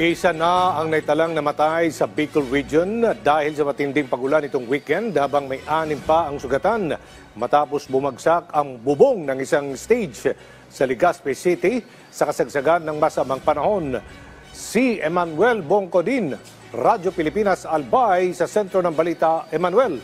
Isa na ang naitalang namatay sa Bicol Region dahil sa matinding pagulan itong weekend habang may 6 pa ang sugatan matapos bumagsak ang bubong ng isang stage sa Legazpi City sa kasagsagan ng masamang panahon. Si Emmanuel Bongcodin, Radyo Pilipinas Albay sa sentro ng balita. Emmanuel.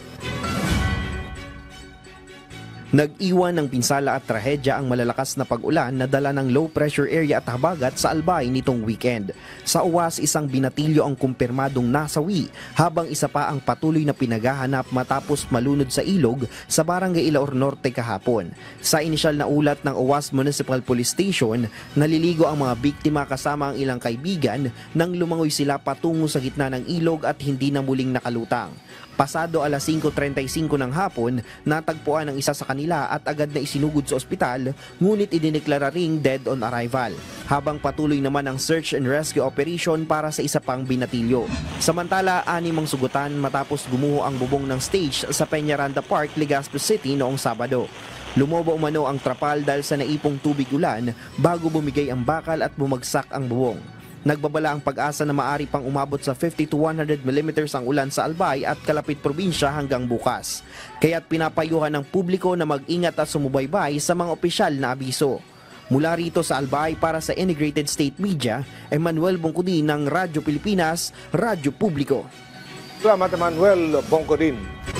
Nag-iwan ng pinsala at trahedya ang malalakas na pag-ulan na dala ng low pressure area at habagat sa Albay nitong weekend. Sa uwas, isang binatilyo ang kumpirmadong nasawi habang isa pa ang patuloy na pinaghahanap matapos malunod sa ilog sa Barangay Ilaor Norte kahapon. Sa inisyal na ulat ng Uwas Municipal Police Station, naliligo ang mga biktima kasama ang ilang kaibigan nang lumangoy sila patungo sa gitna ng ilog at hindi na muling nakalutang. Pasado alas 5:35 ng hapon, natagpuan ang isa sa kanila at agad na isinugod sa ospital, ngunit idineklara ring dead on arrival. Habang patuloy naman ang search and rescue operation para sa isa pang binatilyo. Samantala, 6 ang sugutan matapos gumuho ang bubong ng stage sa Peñaranda Park, Legazpi City noong Sabado. Lumobo umano ang trapal dahil sa naipong tubig ulan bago bumigay ang bakal at bumagsak ang bubong. Nagbabala ang pag-asa na maari pang umabot sa 50 to 100 mm ang ulan sa Albay at kalapit probinsya hanggang bukas. Kaya't pinapayuhan ng publiko na mag-ingat at sumubaybay sa mga opisyal na abiso. Mula rito sa Albay para sa Integrated State Media, Emmanuel Bongcodin ng Radyo Pilipinas, Radyo Publiko. Salamat Emmanuel Bongcodin.